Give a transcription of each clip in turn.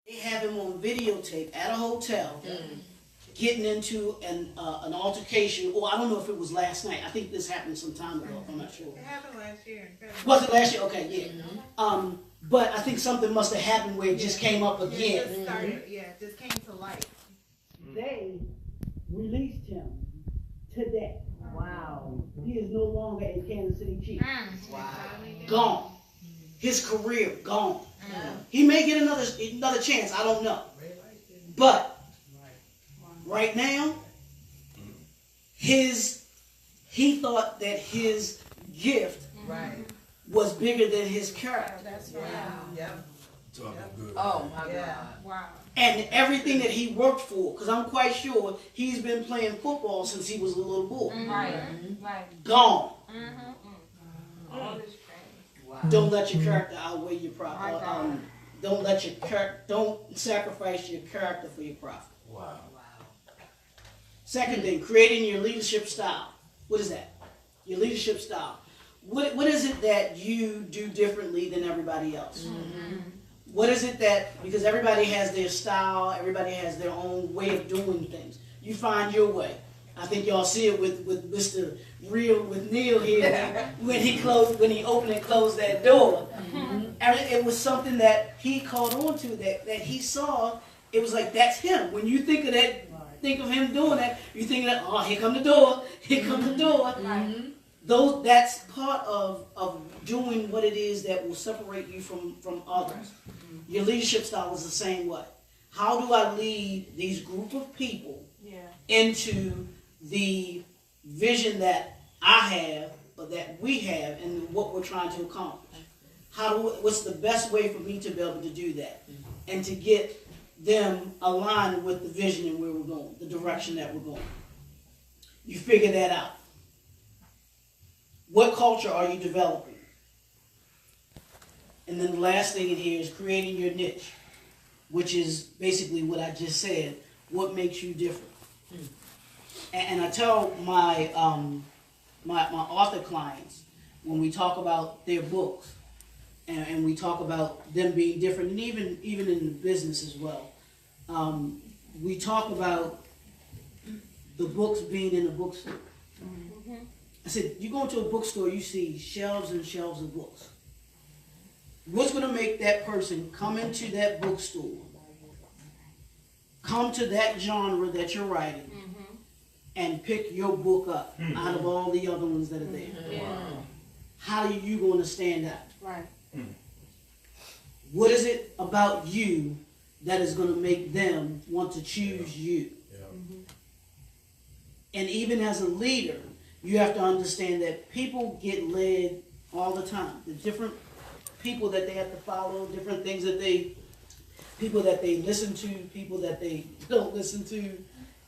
They have him on videotape at a hotel getting into an altercation, or I don't know if it was last night. I think this happened some time ago, if I'm not sure. It happened last year. Was it last year? Okay, yeah. But I think something must have happened where it just came up again. It just started, it just came to light. They released him today. Wow. He is no longer a Kansas City Chief. Wow. Gone. His career gone. He may get another chance. I don't know. But right now, he thought that his gift was bigger than his character. That's right. Yep. Good. Oh my God. Wow. And everything that he worked for, because I'm quite sure he's been playing football since he was a little boy. Right. Right. Gone. All this crazy. Wow. Don't let your character outweigh your My profit. God. Don't sacrifice your character for your profit. Wow. Second thing, creating your leadership style. What is that? Your leadership style. What is it that you do differently than everybody else? What is it that, because everybody has their style, everybody has their own way of doing things. You find your way. I think y'all see it with Mr. Real, with Neil here, when he opened and closed that door. And it was something that he caught on to, that he saw. It was like, that's him. When you think of that, think of him doing that, you think that, oh, here come the door, here comes the door. That's part of doing what it is that will separate you from others. Your leadership style is the same way. How do I lead these group of people into the vision that I have, or that we have, and what we're trying to accomplish? What's the best way for me to be able to do that, and to get them aligned with the vision and where we're going, the direction that we're going? You figure that out. What culture are you developing? And then the last thing in here is creating your niche, which is basically what I just said. What makes you different? And I tell my my author clients, when we talk about their books, and we talk about them being different, and even in the business as well, we talk about the books being in a bookstore. I said, you go into a bookstore, you see shelves and shelves of books. What's going to make that person come into that bookstore, come to that genre that you're writing, and pick your book up out of all the other ones that are there? How are you going to stand out? Right. What is it about you that is going to make them want to choose you? And even as a leader, you have to understand that people get led all the time. The different people that they have to follow, different things that people that they listen to, people that they don't listen to.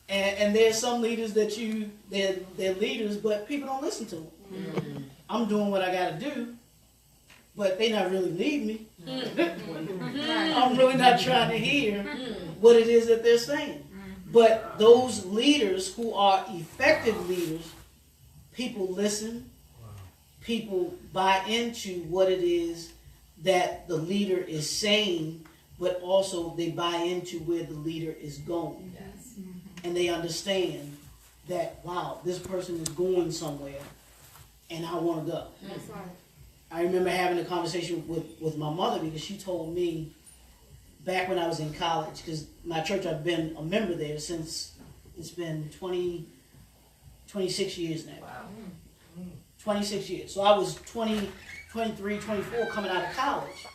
And there's some leaders that they're leaders, but people don't listen to them. I'm doing what I got to do, but they not really leading me. I'm really not trying to hear what it is that they're saying. But those leaders who are effective leaders, people listen, people buy into what it is that the leader is saying, but also they buy into where the leader is going. And they understand that, wow, this person is going somewhere, and I want to go. That's right. I remember having a conversation with my mother, because she told me back when I was in college, because my church, I've been a member there since, it's been 26 years now. Wow. 26 years. So I was 20, 23, 24 coming out of college,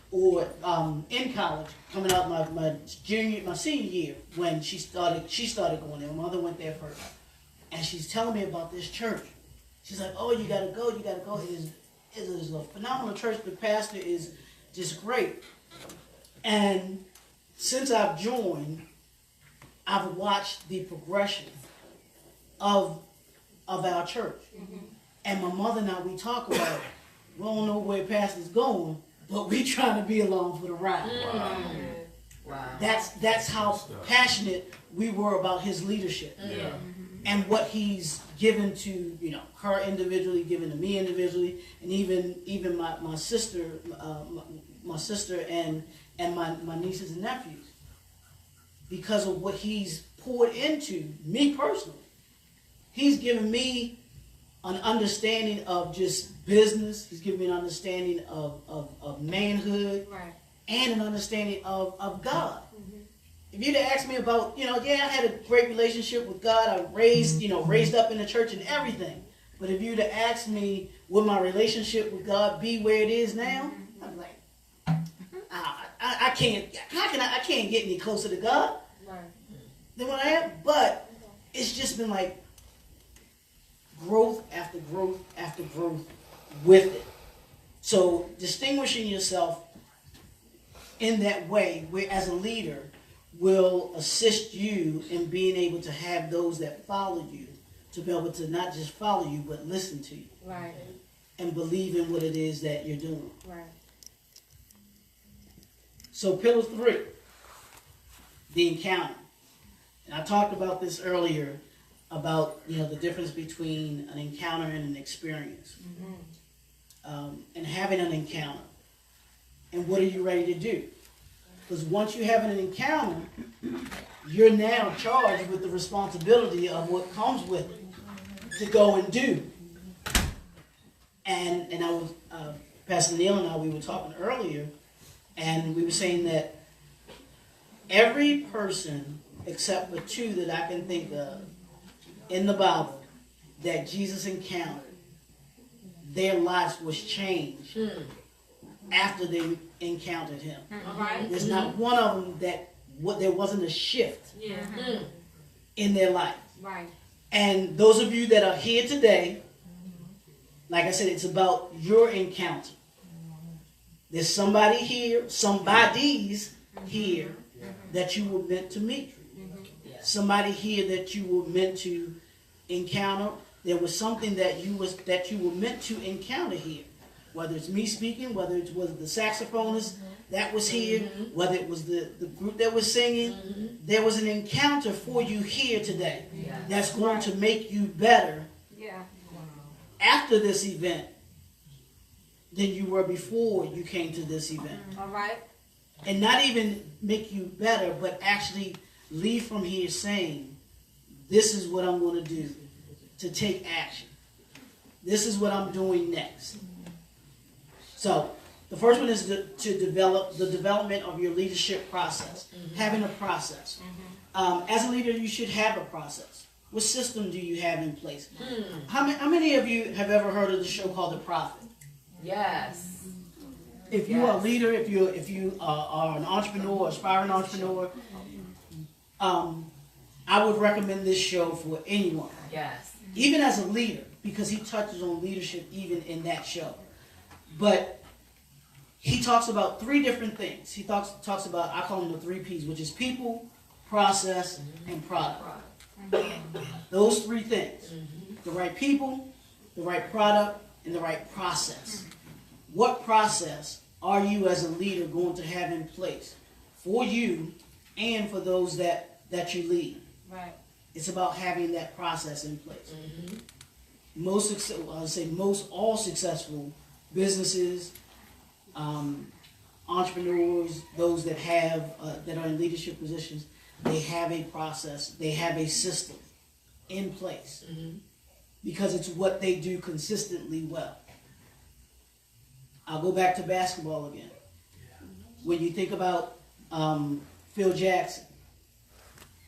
or in college, coming out my senior year, when she started going there. My mother went there first. And she's telling me about this church. She's like, oh, you gotta go. It is a phenomenal church. The pastor is just great. And since I've joined, I've watched the progression of our church. And my mother and I, we talk about, we don't know where pastor's going, but we trying to be along for the ride. Wow. That's how passionate we were about his leadership. And what he's given to her individually, given to me individually, and even my sister, and and my nieces and nephews because of what he's poured into me personally. He's given me an understanding of just business. He's given me an understanding of manhood Right. and an understanding of God. If you'd have asked me about, I had a great relationship with God. I raised up in the church and everything. But if you'd have asked me, would my relationship with God be where it is now? I'm like, I can't. I can't get any closer to God Right. than what I am. But it's just been like growth after growth after growth with it. So distinguishing yourself in that way, where as a leader, will assist you in being able to have those that follow you to be able to not just follow you, but listen to you Right. and believe in what it is that you're doing. Right. So pillar 3, the encounter. And I talked about this earlier about, the difference between an encounter and an experience. And having an encounter. And what are you ready to do? Because once you have an encounter, you're now charged with the responsibility of what comes with it to go and do. And I was, Pastor Neil and I, we were talking earlier, and we were saying that every person except for 2 that I can think of in the Bible that Jesus encountered, their lives was changed after they encountered him. Right. There's not one of them that there wasn't a shift Yeah. in their life. Right. And those of you that are here today, like I said, it's about your encounter. There's somebody here, somebodies here that you were meant to meet. Somebody here that you were meant to encounter. There was something that you were meant to encounter here. Whether it's me speaking, whether it was the saxophonist that was here, whether it was the group that was singing, there was an encounter for you here today that's going to make you better Yeah. after this event than you were before you came to this event. All right. And not even make you better, but actually leave from here saying, this is what I'm going to do to take action. This is what I'm doing next. So the first one is to develop the development of your leadership process, having a process. As a leader, you should have a process. What system do you have in place? How many of you have ever heard of the show called The Prophet? Yes. If you are a leader, if you are an entrepreneur, aspiring entrepreneur, I would recommend this show for anyone. Yes. Even as a leader, because he touches on leadership even in that show. But he talks about 3 different things. He talks about, I call them the 3 P's, which is people, process, and product. Those 3 things. The right people, the right product, and the right process. What process are you as a leader going to have in place for you and for those that you lead? Right. It's about having that process in place. Most all successful businesses, entrepreneurs, those that that are in leadership positions, they have a process, they have a system in place because it's what they do consistently well. I'll go back to basketball again. When you think about Phil Jackson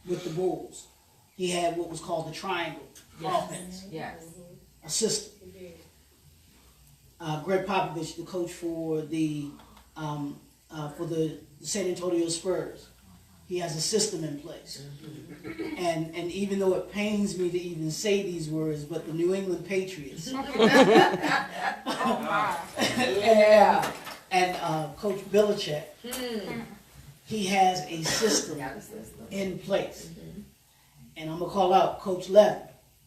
with the Bulls, he had what was called the triangle offense, Yes. a system. Greg Popovich, the coach for the San Antonio Spurs, he has a system in place. And even though it pains me to even say these words, but the New England Patriots Yeah. and Coach Belichick, he has a system in place. And I'm going to call out Coach Levin.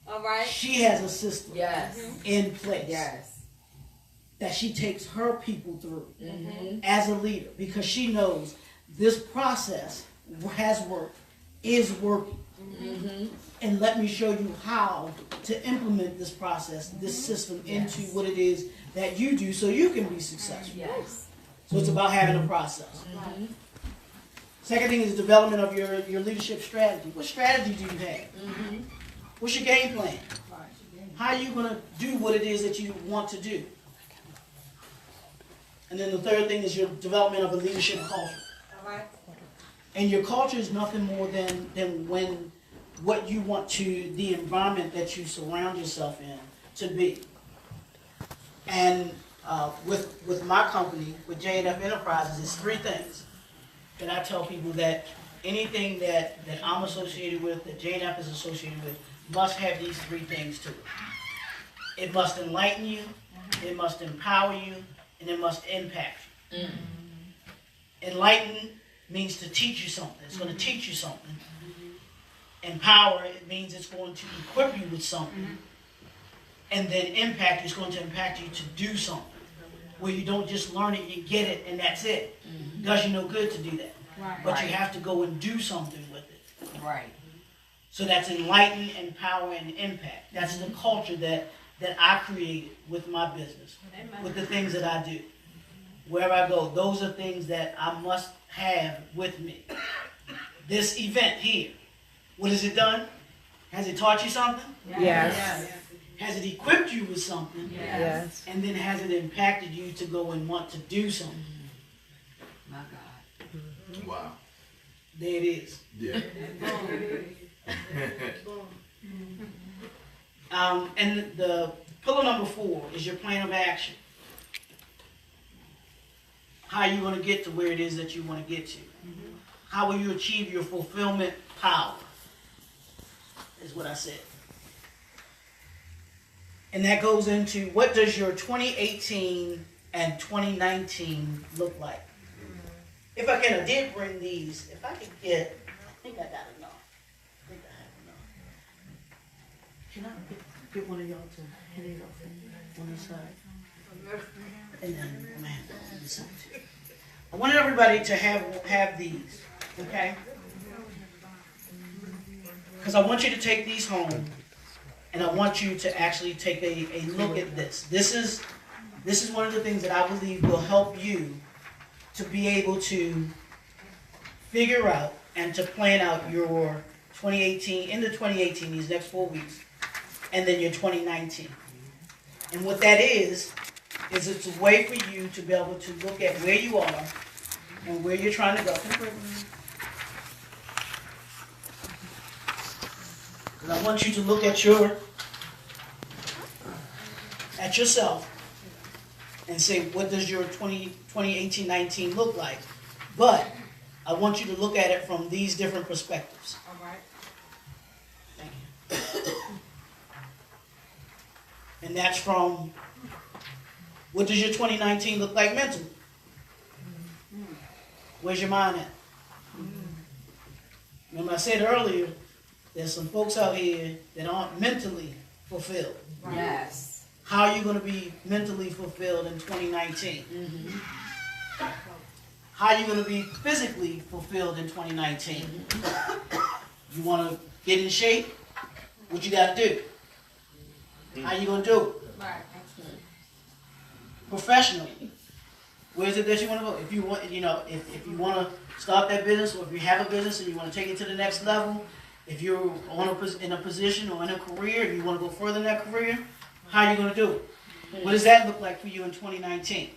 All right. She has a system Yes. in place Yes. that she takes her people through as a leader because she knows this process has worked, is working. And let me show you how to implement this process, this system into what it is that you do so you can be successful. Yes. So it's about having a process. Second thing is development of your leadership strategy. What strategy do you have? What's your game plan? How are you going to do what it is that you want to do? And then the third thing is your development of a leadership culture. And your culture is nothing more than what you want the environment that you surround yourself in to be. And with my company, with J&F Enterprises, it's three things that I tell people that anything that I'm associated with, that J&F is associated with, must have these three things to it. It must enlighten you, it must empower you, and it must impact you. Enlighten means to teach you something. It's going to teach you something. Empower, it means it's going to equip you with something. And then impact, it's going to impact you to do something. Where you don't just learn it, you get it, and that's it. It does you no good to do that. But you have to go and do something with it. Right. So that's enlighten, empower, and impact. That's the culture that I created with my business, with the things that I do. Wherever I go, those are things that I must have with me. This event here, what has it done? Has it taught you something? Yes. Has it equipped you with something? Yes. And then has it impacted you to go and want to do something? My God. Wow. There it is. Yeah. And the pillar number 4 is your plan of action. How are you going to get to where it is that you want to get to? How will you achieve your fulfillment power? Is what I said. And that goes into what does your 2018 and 2019 look like? If I can, I did bring these. If I could get, I think I got enough. I think I have enough. Can I get one of y'all to hand it off on this side? And then I'm gonna have it on this side too. I want everybody to have these, okay? Because I want you to take these home, and I want you to actually take a look at this. This is one of the things that I believe will help you to be able to figure out and to plan out your 2018, into 2018, these next 4 weeks, and then your 2019. And what that is it's a way for you to be able to look at where you are and where you're trying to go. And I want you to look at yourself and say, what does your 2018-19 look like? But I want you to look at it from these different perspectives. All right. Thank you. And that's from, what does your 2019 look like mentally? Where's your mind at? Remember I said earlier, there's some folks out here that aren't mentally fulfilled. Yes. How are you going to be mentally fulfilled in 2019? How are you going to be physically fulfilled in 2019? You want to get in shape? What you got to do? How you going to do it? Right. Professionally. Where is it that you want to go? If you want, if you want to start that business, or if you have a business and you want to take it to the next level, if you're in a position or in a career and you want to go further in that career, how are you going to do it? What does that look like for you in 2019?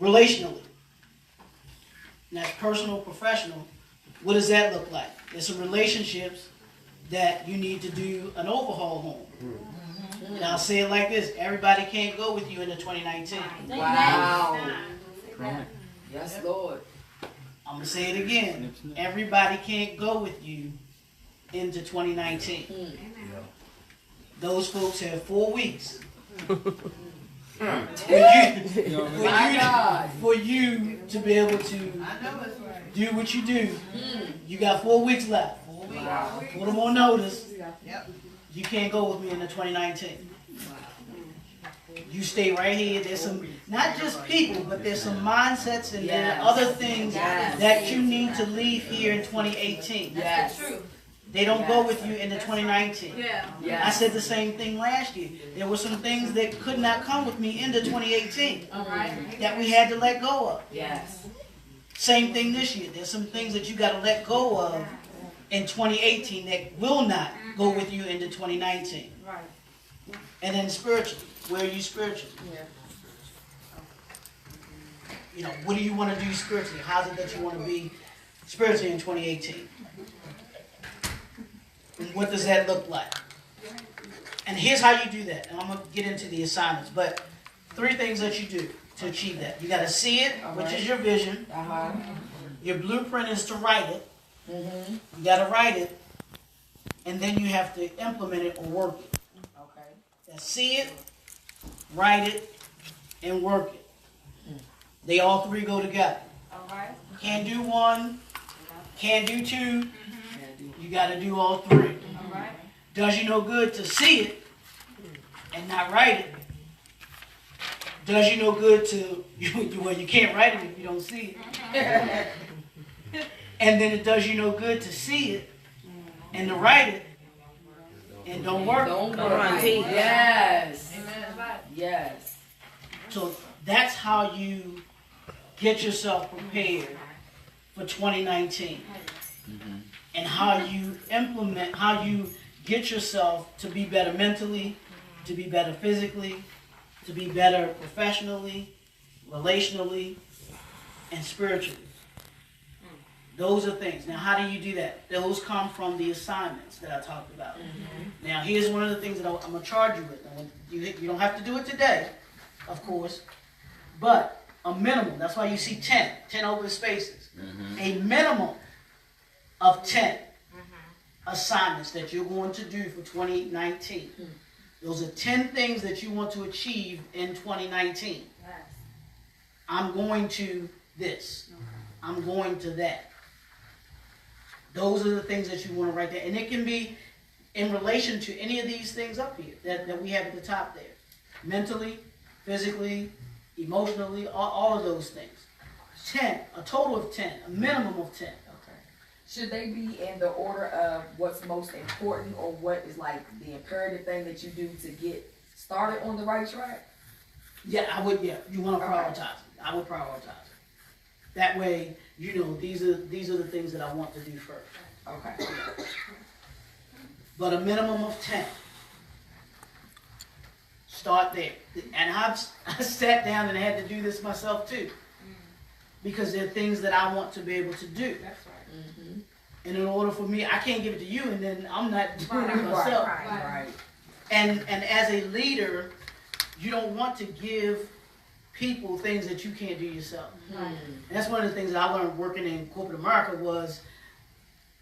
Relationally. And that's personal, professional. What does that look like? There's some relationships that you need to do an overhaul on. And I'll say it like this: everybody can't go with you into 2019. Wow. Yes, Lord. I'm going to say it again. Everybody can't go with you into 2019. Those folks have 4 weeks for you to be able to do what you do. You got 4 weeks left. Put them on notice. You can't go with me into 2019. You stay right here. There's some, not just people, but there's some mindsets and there are other things that you need to leave here in 2018. Yes. They don't go with you into 2019. Yes. I said the same thing last year. There were some things that could not come with me into 2018 that we had to let go of. Yes. Same thing this year. There's some things that you got to let go of in 2018 that will not go with you into 2019. Right. And then spiritually, where are you spiritually? You know, what do you want to do spiritually? How's it that you want to be spiritually in 2018? And what does that look like? And here's how you do that. And I'm going to get into the assignments. But 3 things that you do to achieve that. You got to see it, which is your vision. Your blueprint is to write it. You got to write it. And then you have to implement it or work it. See it, write it, and work it. They all 3 go together. Alright. Can't do 1, can't do 2. You got to do all 3. Alright. Does you no good to see it and not write it. Does you no good to, well, you can't write it if you don't see it. And then it does you no good to see it and to write it and don't work. Don't work. Yes. Amen. Yes. So that's how you get yourself prepared for 2019. And how you implement, how you get yourself to be better mentally, to be better physically, to be better professionally, relationally, and spiritually. Those are things. Now, how do you do that? Those come from the assignments that I talked about. Now, here's one of the things that I'm going to charge you with. Now, you don't have to do it today, of course, but a minimum. That's why you see 10 open spaces. A minimum of 10 assignments that you're going to do for 2019. Those are 10 things that you want to achieve in 2019. I'm going to this. I'm going to that. Those are the things that you want to write down. And it can be in relation to any of these things up here that we have at the top there. Mentally, physically, emotionally, all of those things. 10, a total of 10, a minimum of 10. Should they be in the order of what's most important or what is like the imperative thing that you do to get started on the right track? Yeah, I would, yeah. You want to prioritize it. I would prioritize it. That way, you know, these are the things that I want to do first. Okay. But a minimum of 10. Start there. And I sat down and I had to do this myself too. Because there are things that I want to be able to do. That's right. And in order for me, I can't give it to you and then I'm not doing it myself. Right. And as a leader, you don't want to give people things that you can't do yourself. And that's one of the things that I learned working in corporate America was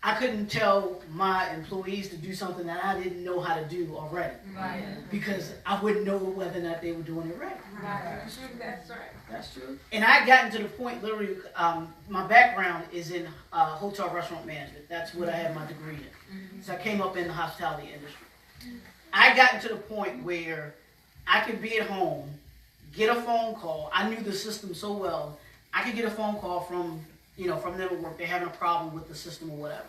I couldn't tell my employees to do something that I didn't know how to do already. Right. Because I wouldn't know whether or not they were doing it right. Right. That's right. That's true. And I gotten to the point, literally, my background is in hotel restaurant management. That's what I have my degree in. So I came up in the hospitality industry. I gotten to the point where I could be at home, get a phone call. I knew the system so well. I could get a phone call from them at work. They're having a problem with the system or whatever.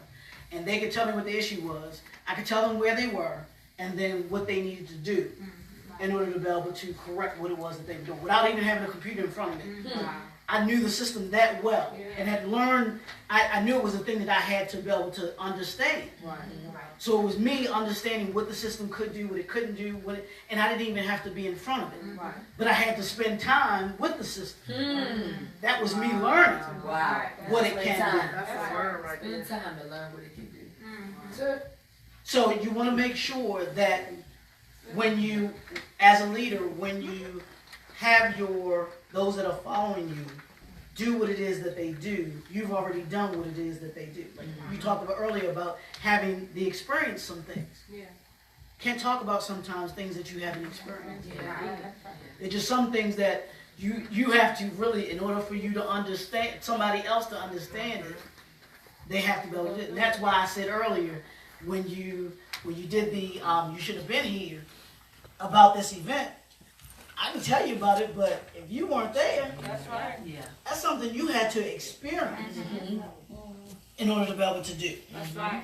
And they could tell me what the issue was. I could tell them where they were and then what they needed to do in order to be able to correct what it was that they were doing without even having a computer in front of me. I knew the system that well and had learned. I knew it was a thing that I had to be able to understand. So it was me understanding what the system could do, what it couldn't do, and I didn't even have to be in front of it. But I had to spend time with the system. That was me learning what it can do. That's right. Spend time to learn what it can do. So you want to make sure that when you, as a leader, when you have those that are following you do what it is that they do, you've already done what it is that they do. Like you talked about earlier about having the experience some things. Can't talk about sometimes things that you haven't experienced. They're just some things that you have to really, in order for you to understand, somebody else to understand it, they have to be able to do it. And that's why I said earlier, when you did the you should have been here about this event, I can tell you about it, but if you weren't there, That's right. that's something you had to experience in order to be able to do. That's right.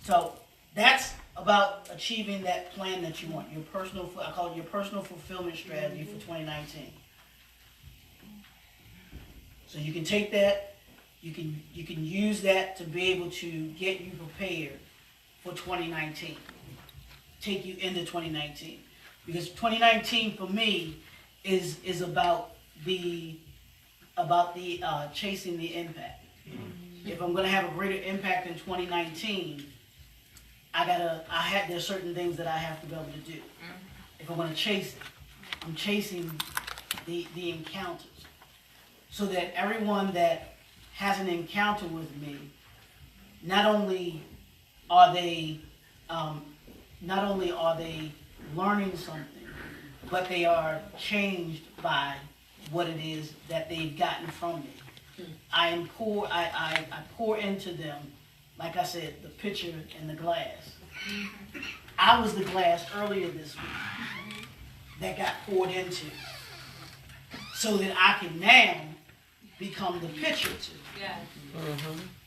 So that's about achieving that plan that you want. I call it your personal fulfillment strategy for 2019. So you can take that, you can use that to be able to get you prepared for 2019. Take you into 2019. Because 2019 for me is about the chasing the impact. If I'm gonna have a greater impact in 2019, there's certain things that I have to be able to do. If I'm gonna chase it, I'm chasing the encounters. So that everyone that has an encounter with me, not only are they learning something, but they are changed by what it is that they've gotten from me. I pour into them, like I said, the pitcher and the glass. I was the glass earlier this week that got poured into, so that I can now become the pitcher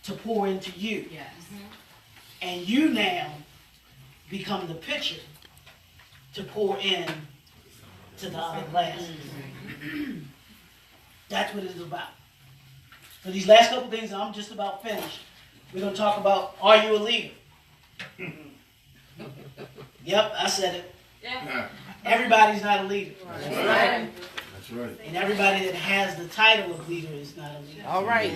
to pour into you. And you now become the pitcher to pour in to the other glasses. That's what it's about. For these last couple things, I'm just about finished. We're going to talk about, are you a leader? Yep, I said it. Yeah. Everybody's not a leader. That's right. That's right. And everybody that has the title of leader is not a leader. All right.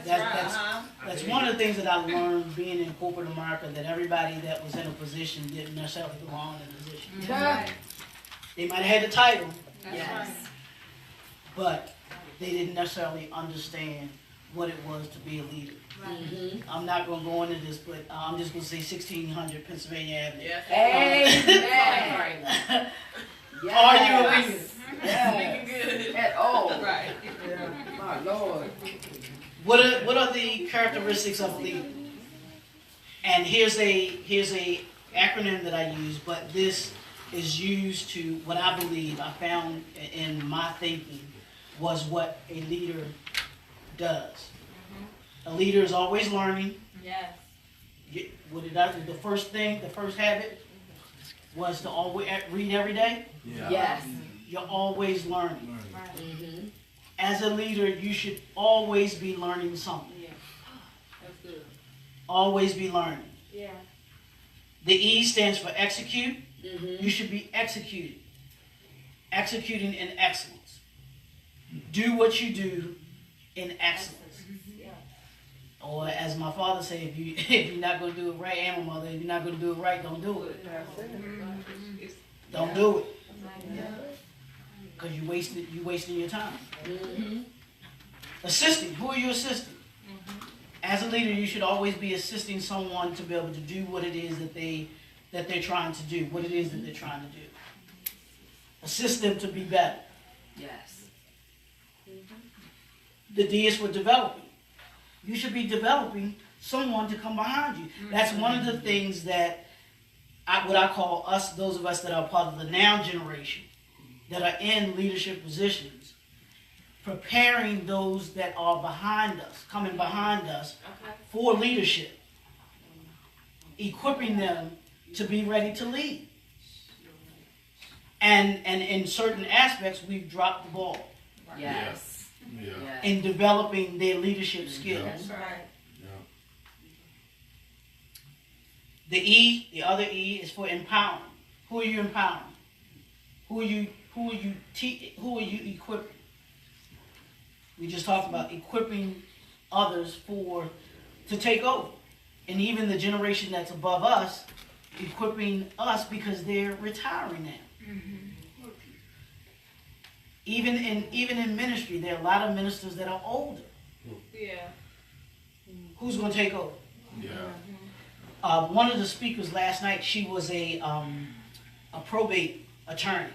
That's one of the things that I learned being in corporate America, that everybody that was in a position didn't necessarily belong in a position. Right. They might have had the title, Yes. but they didn't necessarily understand what it was to be a leader. I'm not going to go into this, but I'm just going to say 1600 Pennsylvania Avenue. Amen. Are you a leader? Yes. At all. Right. My Lord. What are the characteristics of a leader? And here's a acronym that I use, but this is used to what I believe I found in my thinking was what a leader does. A leader is always learning. Yes. The first habit was to always read every day. Yeah. Yes. You're always learning. Mm-hmm. As a leader, you should always be learning something. Yeah. That's good. Always be learning. Yeah. The E stands for execute. Mm-hmm. You should be executing in excellence. Do what you do in excellence. Yeah. Or as my father said, if you're not going to do it right, and my mother, if you're not going to do it right, don't do it. Don't do it. Because you're wasting your time. Mm-hmm. Assisting. Who are you assisting? As a leader, you should always be assisting someone to be able to do what it is that they're trying to do, what it is that they're trying to do. Assist them to be better. Yes. The D is for developing. You should be developing someone to come behind you. That's one of the things that what I call us, those of us that are part of the now generation, that are in leadership positions, preparing those that are behind us, coming behind us for leadership, equipping them to be ready to lead. And in certain aspects, we've dropped the ball Yes. Yeah. Yes. in developing their leadership skills. That's Right. The other E is for empowering. Who are you empowering? Who are you equipping? We just talked about equipping others to take over. And even the generation that's above us, equipping us because they're retiring now. Even in ministry, there are a lot of ministers that are older. Yeah. Who's going to take over? Yeah. One of the speakers last night, she was a probate attorney.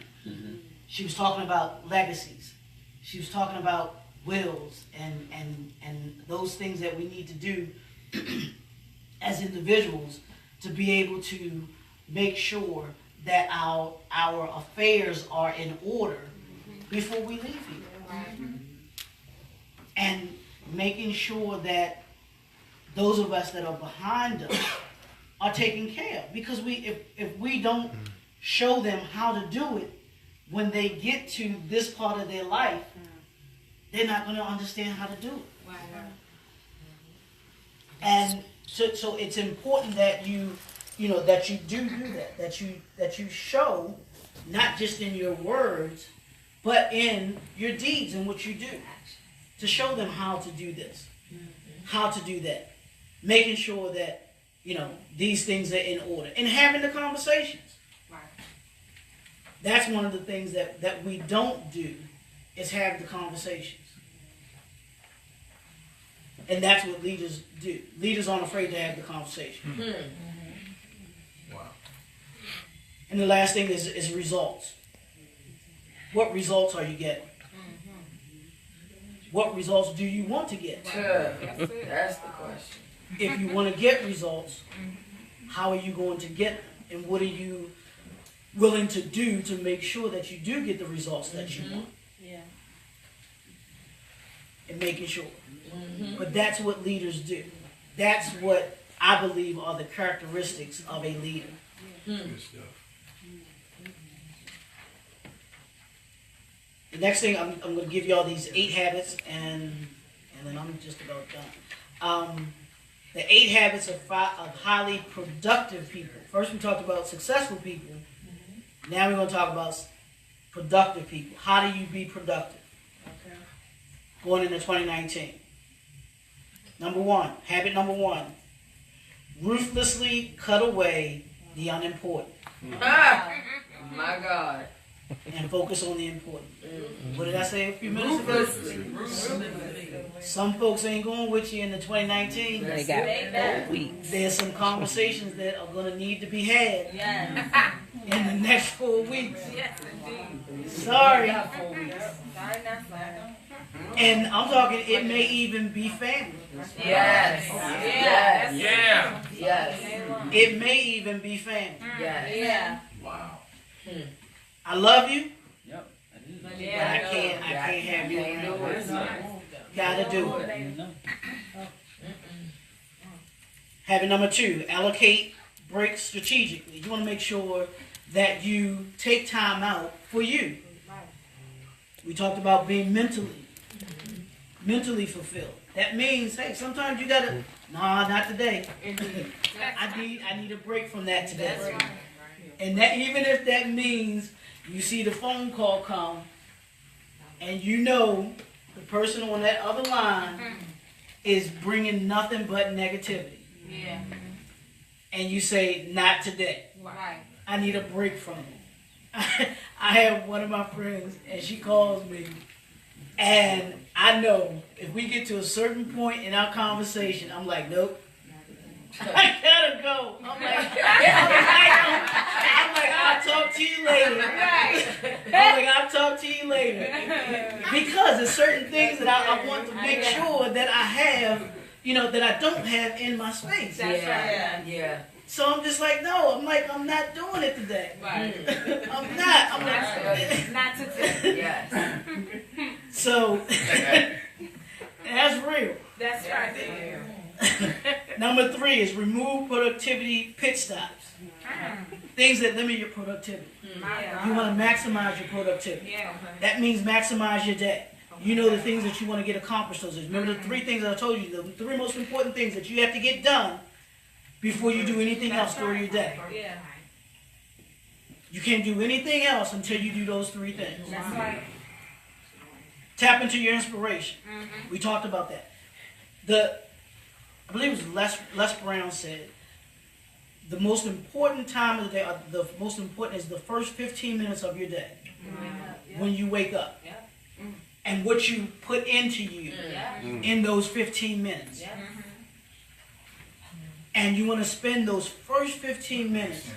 She was talking about legacies. She was talking about wills and those things that we need to do as individuals to be able to make sure that our affairs are in order before we leave here. And making sure that those of us that are behind us are taken care of. Because if we don't show them how to do it when they get to this part of their life, they're not going to understand how to do it. Wow. And so it's important that you do that, that you show, not just in your words, but in your deeds and what you do, to show them how to do this, how to do that, making sure that, these things are in order, and having the conversations. Right. That's one of the things that we don't do, is have the conversations. And that's what leaders do. Leaders aren't afraid to have the conversation. Wow. And the last thing is results. What results are you getting? What results do you want to get? That's the question. If you want to get results, how are you going to get them? And what are you willing to do to make sure that you do get the results that you want? Yeah. And making sure. But that's what leaders do. That's what I believe are the characteristics of a leader. Good stuff. The next thing, I'm going to give you all these 8 habits, and then I'm just about done. The 8 habits of highly productive people. First we talked about successful people. Now we're going to talk about productive people. How do you be productive? Okay. Going into 2019. Habit number one, ruthlessly cut away the unimportant My God. and focus on the important. What did I say a few minutes ago? Some folks ain't going with you in the 2019. They got 4 weeks. There's some conversations that are going to need to be had Yes. in the next 4 weeks. Yes, indeed. Sorry. Sorry, not sorry. And I'm talking, it may even be family. Yes. Yeah. Yeah. Yes. It may even be family. Yes. Yeah. Wow. I love you, Yep. but I can't have you around. Gotta do it. Habit number 2, allocate breaks strategically. You want to make sure that you take time out for you. We talked about being mentally fulfilled. That means, hey, sometimes you gotta, nah, not today. I need a break from that today. And that, even if that means you see the phone call come, and you know the person on that other line is bringing nothing but negativity. Yeah. And you say, not today. Right. I need a break from it. I have one of my friends, and she calls me, and I know if we get to a certain point in our conversation, I'm like, nope. I gotta go. I'm like, I'll talk to you later. Right. I'm like, I'll talk to you later. Because there's certain things that I want to make sure that I have, that I don't have in my space. That's right. Yeah. So I'm just like, no, I'm not doing it today. Right. I'm not. Not today. Yes. So, that's real. That's right. Number 3 is remove productivity pit stops. Things that limit your productivity. Yeah. You want to maximize your productivity. Yeah. That means maximize your day. You know the things that you want to get accomplished. Those remember the 3 things that I told you, the 3 most important things that you have to get done before you do anything else during your day. Yeah. You can't do anything else until you do those 3 things. That's right. Tap into your inspiration. Mm-hmm. We talked about that. I believe it was Les Brown said, the most important time of the day, the most important is the first 15 minutes of your day. When you wake up. Yeah. And what you put into you Yeah. in those 15 minutes. Yeah. And you want to spend those first 15 minutes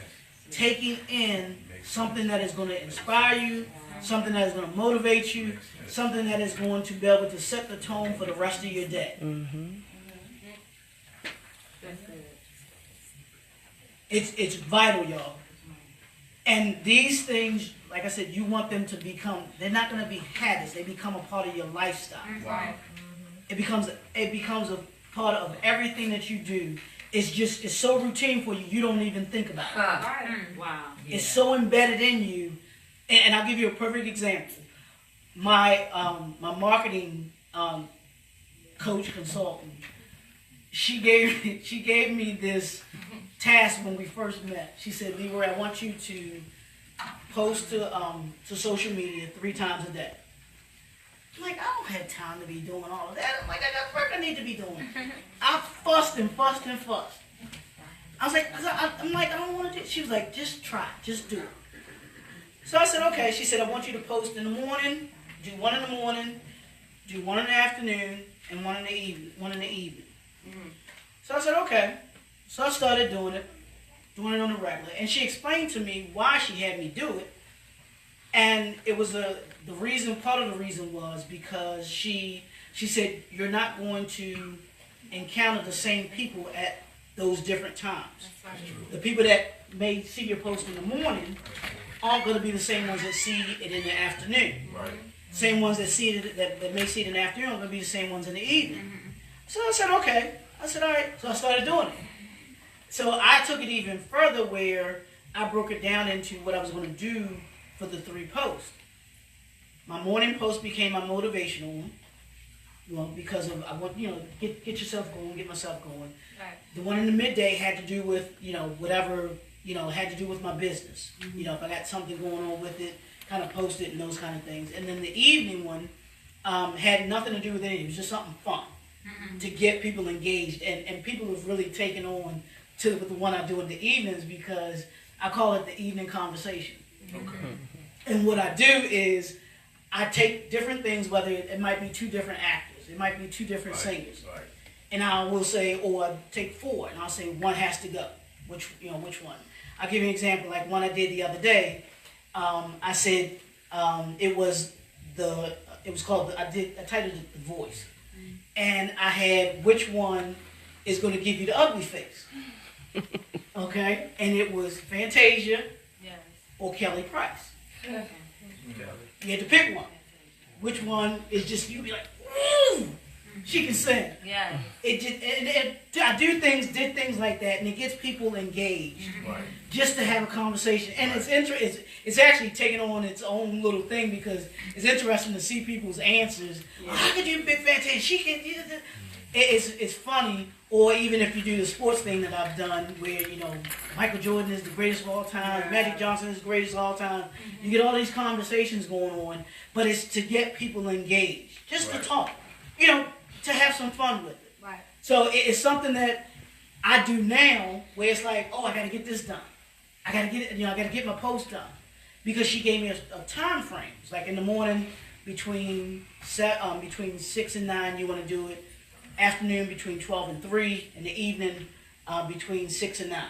taking in something that is going to inspire you, something that is going to motivate you, something that is going to be able to set the tone for the rest of your day. It's vital, y'all. And these things, like I said, you want them to become, they're not going to be habits, they become a part of your lifestyle. Right. It becomes a part of everything that you do. It's so routine for you, you don't even think about it. Right. Wow. It's so embedded in you. And I'll give you a perfect example. my marketing coach consultant, she gave me this task when we first met. She said, Leroy, I want you to post to social media 3 times a day. I'm like, I don't have time to be doing all of that. I'm like, I got work I need to be doing. I fussed and fussed and fussed. I was like, I'm like, I don't want to do it. She was like, just try, just do it. So I said, okay. She said, I want you to post in the morning, do 1 in the morning, do 1 in the afternoon, and 1 in the evening. So I said, okay. So I started doing it on the regular. And she explained to me why she had me do it. And it was part of the reason was because she said, you're not going to encounter the same people at those different times. The people that may see your post in the morning aren't going to be the same ones that see it in the afternoon. Right. Same ones that see it that may see it in the afternoon are going to be the same ones in the evening. So I said, okay. I said, all right. So I started doing it. So I took it even further where I broke it down into what I was going to do for the 3 posts. My morning post became my motivational one. Well, because of I want get yourself going, get myself going. Right. The one in the midday had to do with whatever had to do with my business. If I got something going on with it, kind of post it and those kind of things. And then the evening one had nothing to do with anything. It was just something fun to get people engaged, and people have really taken on to the one I do in the evenings because I call it the evening conversation. Okay. And what I do is I take different things, whether it might be 2 different actors, it might be 2 different singers, Right. and I will say, or I take 4, and I'll say one has to go. Which one? I'll give you an example. Like one I did the other day. I said I titled it The Voice, and I had which one is going to give you the ugly face. Okay, and it was Fantasia or Kelly Price. Okay. You had to pick one. Which one is just you be like, ooh, she can sing. Yeah. I did things like that, and it gets people engaged Right. just to have a conversation. And it's actually taking on its own little thing because it's interesting to see people's answers. Yeah. How could you pick Fantasia? She can. It's funny. Or even if you do the sports thing that I've done, where Michael Jordan is the greatest of all time, Magic Johnson is the greatest of all time. You get all these conversations going on, but it's to get people engaged, just to talk, to have some fun with it. Right. So it's something that I do now, where it's like, oh, I got to get this done. I got to get it. I got to get my post done, because she gave me a time frame. It's like in the morning between 6 and 9, you want to do it. Afternoon between 12 and 3, and the evening between 6 and 9.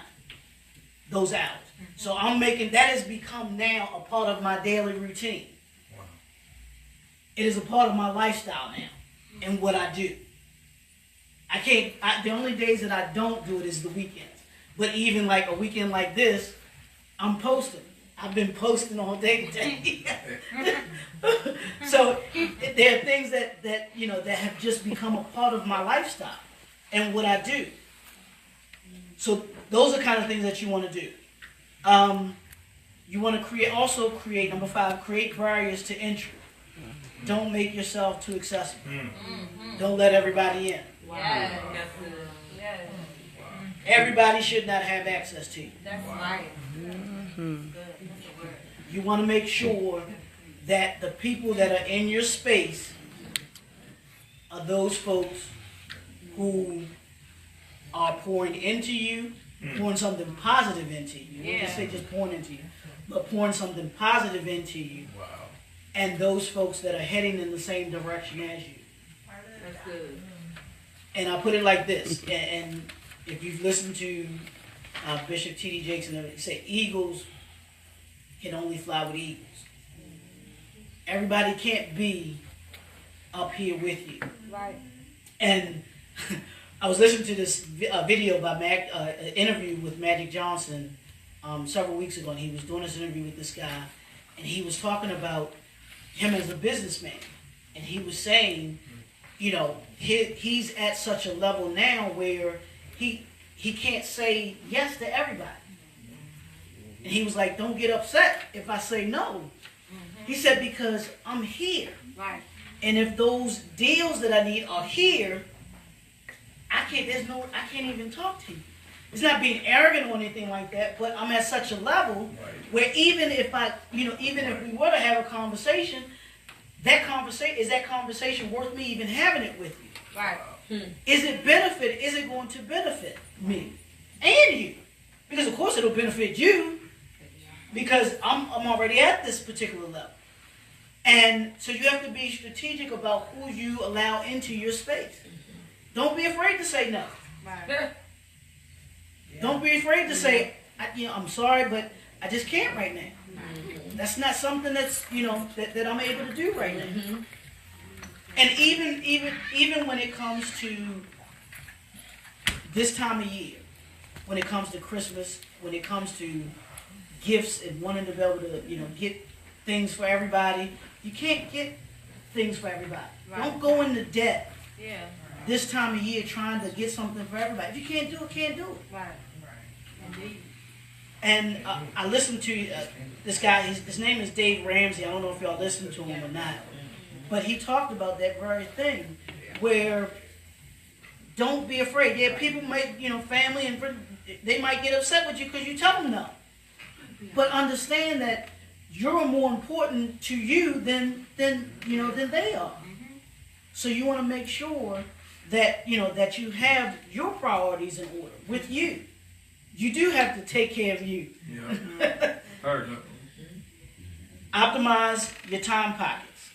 Those hours. So that has become now a part of my daily routine. Wow. It is a part of my lifestyle now, and what I do. The only days that I don't do it is the weekends. But even like a weekend like this, I'm posting. I've been posting all day today. So there are things that have just become a part of my lifestyle and what I do. So those are kind of things that you want to do. You want to create number 5, create barriers to entry. Don't make yourself too accessible. Don't let everybody in. Wow. Yes. Yes. Everybody should not have access to you. That's right. Good. You want to make sure that the people that are in your space are those folks who are pouring into you, pouring something positive into you. You don't just say just pouring into you, but pouring something positive into you. Wow. And those folks that are heading in the same direction as you. That's good. And I put it like this, and if you've listened to Bishop T.D. Jakes, they say eagles can only fly with eagles. Everybody can't be up here with you. Right. And I was listening to this video by interview with Magic Johnson several weeks ago, and he was doing this interview with this guy, and he was talking about him as a businessman, and he was saying, he's at such a level now where he can't say yes to everybody. And he was like, don't get upset if I say no. He said, because I'm here. Right. And if those deals that I need are here, I can't even talk to you. It's not being arrogant or anything like that, but I'm at such a level where even if we were to have a conversation, is that conversation worth me even having it with you? Right. Is it going to benefit me and you? Because of course it'll benefit you because I'm already at this particular level. And so you have to be strategic about who you allow into your space. Don't be afraid to say no. Right. Don't be afraid to say, I'm sorry, but I just can't right now. That's not something that's, that I'm able to do right now. And even when it comes to this time of year, when it comes to Christmas, when it comes to gifts and wanting to be able to, get things for everybody, you can't get things for everybody. Right. Don't go into debt Yeah. this time of year trying to get something for everybody. If you can't do it, can't do it. Right. Indeed. And I listened to this guy, his name is Dave Ramsey. I don't know if y'all listened to him or not. But he talked about that very thing where don't be afraid. Yeah, people might, family and friends, they might get upset with you because you tell them no. But understand that you're more important to you than they are. So you want to make sure that, that you have your priorities in order with you. You do have to take care of you. Yeah. Heard that. Optimize your time pockets.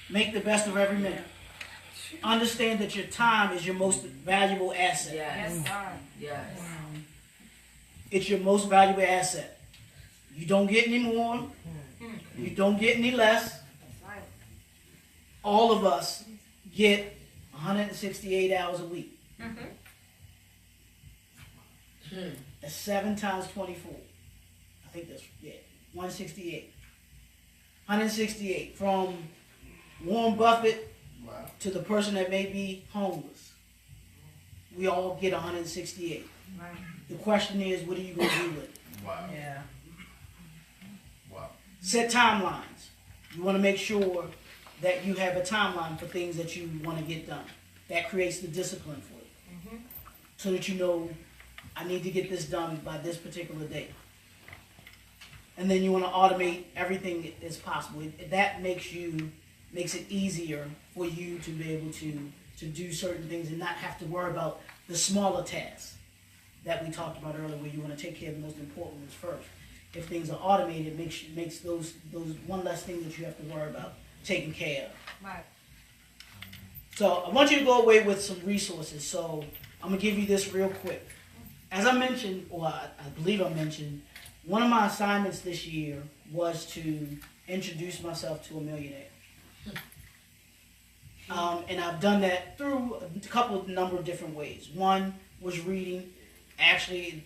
Make the best of every minute. Understand that your time is your most valuable asset. Yes. Yes, sir. Yes. It's your most valuable asset. You don't get any more. You don't get any less. That's right. All of us get 168 hours a week. That's 7 times 24. I think that's, 168. 168. From Warren Buffett to the person that may be homeless. We all get 168. Right. The question is, what are you going to do with it? Wow. Yeah. Wow. Set timelines. You want to make sure that you have a timeline for things that you want to get done. That creates the discipline for you. So that you know, I need to get this done by this particular date. And then you want to automate everything as possible. That makes it easier for you to be able to do certain things and not have to worry about the smaller tasks that we talked about earlier, where you want to take care of the most important ones first. If things are automated, it makes those one less thing that you have to worry about taken care of. Right. So I want you to go away with some resources. So I'm going to give you this real quick. As I mentioned, or I believe I mentioned, one of my assignments this year was to introduce myself to a millionaire. And I've done that through a number of different ways. One was reading. Actually,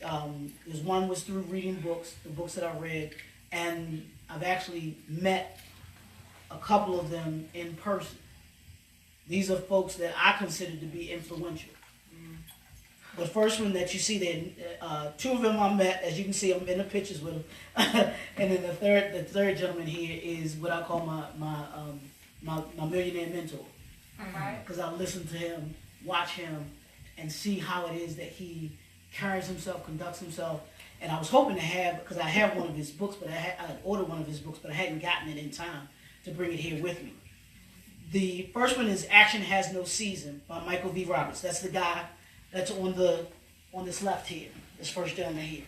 one was through reading books, the books that I read. And I've actually met a couple of them in person. These are folks that I consider to be influential. The first one that you see there, two of them I met, as you can see, I'm in the pictures with them. And then the third gentleman here is what I call my millionaire mentor. Right. Because I listen to him, watch him, and see how it is that he carries himself, conducts himself. And I was hoping to have, because I have one of his books, but I had ordered one of his books, but I hadn't gotten it in time to bring it here with me. The first one is Action Has No Season by Michael V. Roberts. That's the guy that's on this left here, this first gentleman here.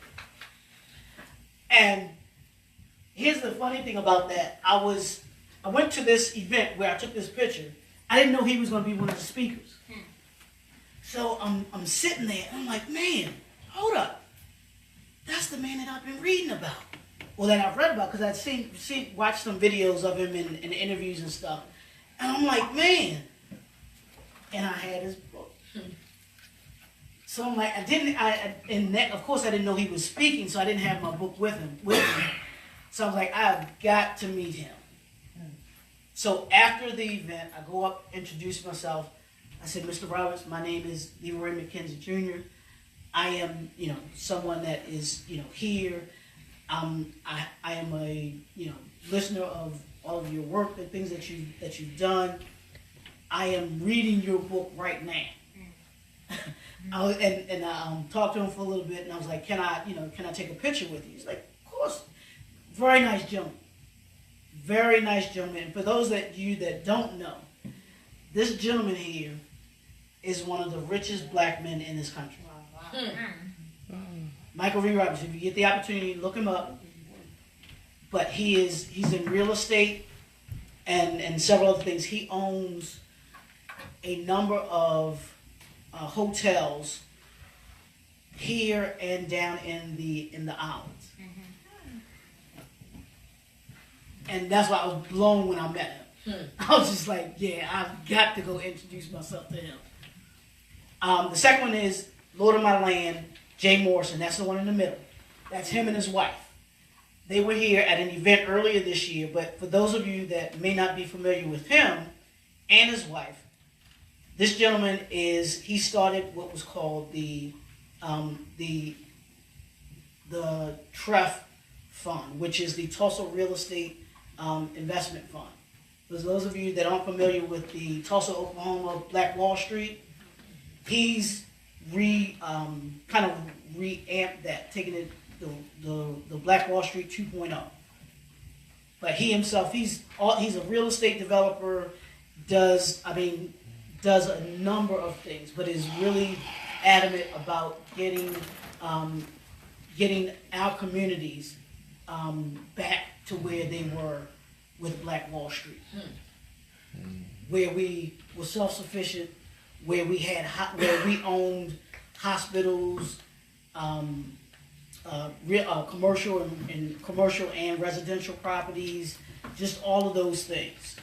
And here's the funny thing about that. I went to this event where I took this picture. I didn't know he was going to be one of the speakers. So I'm sitting there, and I'm like, man, hold up. That's the man that I've been reading about. Or that I've read about, because I'd watched some videos of him in interviews and stuff. And I'm like, man. And I had his book. So I'm like, of course I didn't know he was speaking, so I didn't have my book with me. So I was like, I've got to meet him. So after the event, I go up, introduce myself. I said, Mr. Roberts, my name is Leroy McKenzie Jr. I am, someone that is, here. I am a, listener of all of your work, the things that you've done. I am reading your book right now. I talked to him for a little bit, and I was like, can I take a picture with you? He's like, of course. Very nice gentleman. Very nice gentleman. And for those that don't know, this gentleman here is one of the richest black men in this country. Michael V. Roberts. If you get the opportunity, look him up. But he's in real estate and several other things. He owns a number of hotels here and down in the islands. And that's why I was blown when I met him. I was just like, yeah, I've got to go introduce myself to him. The second one is Lord of My Land, Jay Morrison. That's the one in the middle. That's him and his wife. They were here at an event earlier this year, but for those of you that may not be familiar with him and his wife, this gentleman he started what was called the TREF Fund, which is the Tulsa Real Estate Investment Fund. For those of you that aren't familiar with the Tulsa, Oklahoma Black Wall Street, he's kind of reamped that, taking it the Black Wall Street 2.0. But he himself, he's a real estate developer, does a number of things, but is really adamant about getting our communities back to where they were with Black Wall Street, where we were self-sufficient, where we owned hospitals, commercial and residential properties, just all of those things.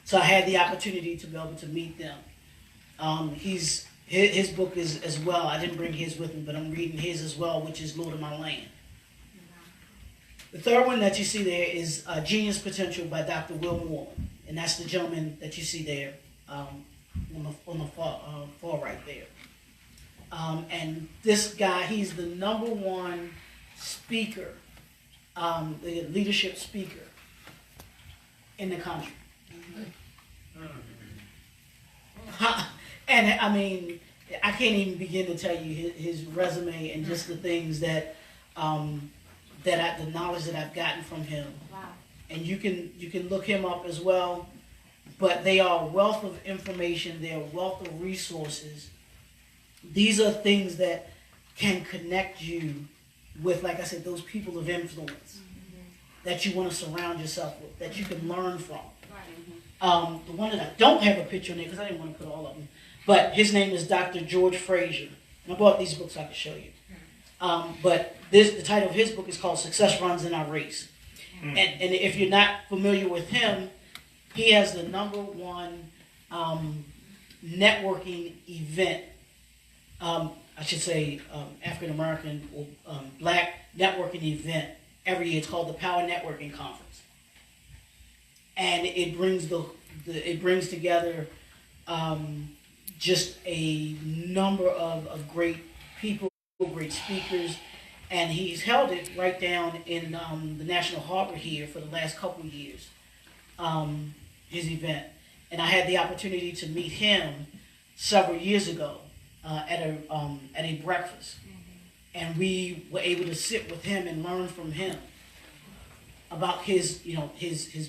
So I had the opportunity to be able to meet them. His book is as well. I didn't bring his with me, but I'm reading his as well, which is Lord of My Land. The third one that you see there is Genius Potential by Dr. Will Moreland, and that's the gentleman that you see there on the far right there. And this guy, he's the #1 speaker, the leadership speaker in the country. And I mean, I can't even begin to tell you his resume and just the things that the knowledge that I've gotten from him. Wow. And you can look him up as well. But they are a wealth of information. They are a wealth of resources. These are things that can connect you with, like I said, those people of influence that you want to surround yourself with, that you can learn from. The one that I don't have a picture in there because I didn't want to put all of them, but his name is Dr. George Frazier. And I bought these books so I could show you. But the title of his book is called Success Runs in Our Race. And if you're not familiar with him, he has the #1 networking event, I should say African American or Black networking event every year. It's called the Power Networking Conference, and it brings together just a number of great people, great speakers, and he's held it right down in the National Harbor here for the last couple of years. His event, and I had the opportunity to meet him several years ago at a breakfast, and we were able to sit with him and learn from him about his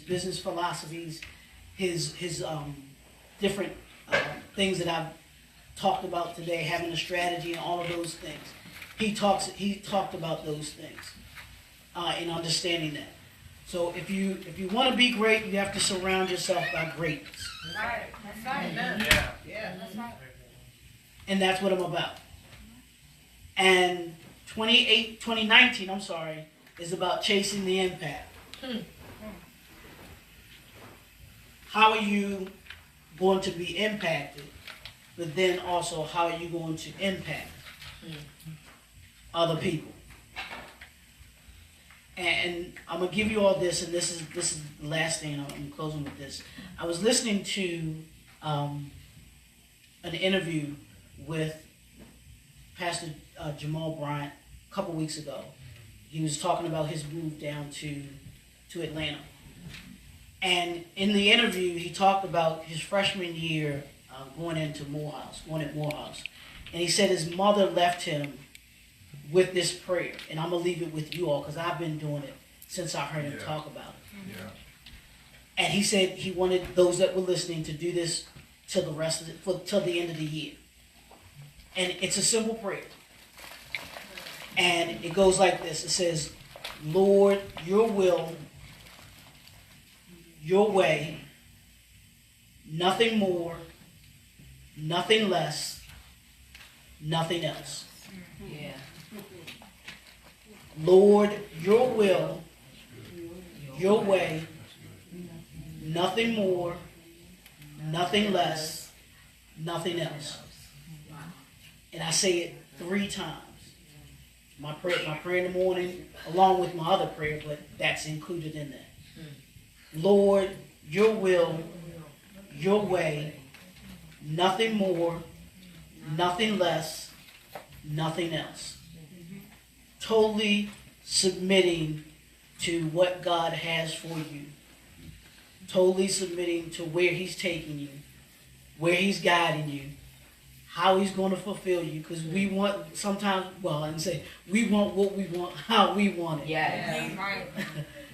business philosophies, his different things that I've talked about today, having a strategy and all of those things. He talked about those things and understanding that. So if you want to be great, you have to surround yourself by greatness. Right. That's right. Yeah. That's right. And that's what I'm about. And 2019, is about chasing the impact. How are you going to be impacted, but then also how are you going to impact other people? And I'm gonna give you all this, and this is the last thing. I'm closing with this. I was listening to an interview with Pastor Jamal Bryant a couple weeks ago. He was talking about his move down to Atlanta, And in the interview, he talked about his freshman year going at Morehouse. And he said his mother left him with this prayer. And I'm going to leave it with you all because I've been doing it since I heard him talk about it. Yeah. And he said he wanted those that were listening to do this till the end of the year. And it's a simple prayer. And it goes like this. It says, Lord, your will, your way, nothing more, nothing less, nothing else. Yeah. Lord, your will, your way, nothing more, nothing less, nothing else. And I say it 3 times. My prayer in the morning, along with my other prayer, but that's included in that. Lord, your will, your way, nothing more, nothing less, nothing else. Totally submitting to what God has for you. Totally submitting to where he's taking you, where he's guiding you, how he's going to fulfill you. Because we want sometimes, we want what we want, how we want it. Yeah.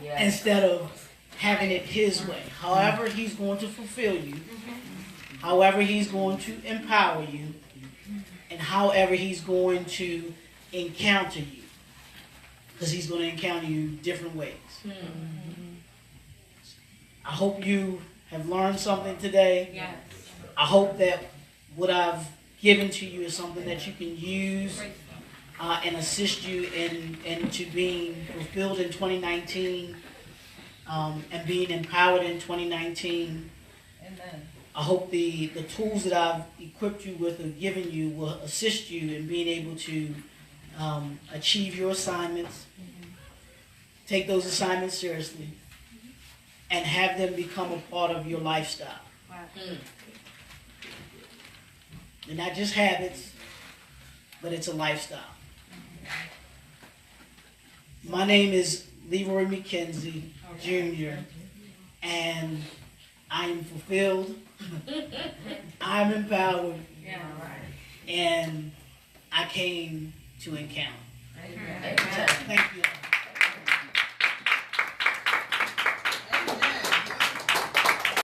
Yeah. Instead of having it his way. However he's going to fulfill you, however he's going to empower you, and however he's going to encounter you. Because he's going to encounter you different ways. I hope you have learned something today. Yes. I hope that what I've given to you is something that you can use and assist you into being fulfilled in 2019 and being empowered in 2019. Amen. I hope the tools that I've equipped you with or given you will assist you in being able to achieve your assignments, take those assignments seriously, and have them become a part of your lifestyle. They're not just habits, but it's a lifestyle. My name is Leroy McKenzie Jr., and I am fulfilled, I'm empowered, and I came to encounter. Amen. Thank you.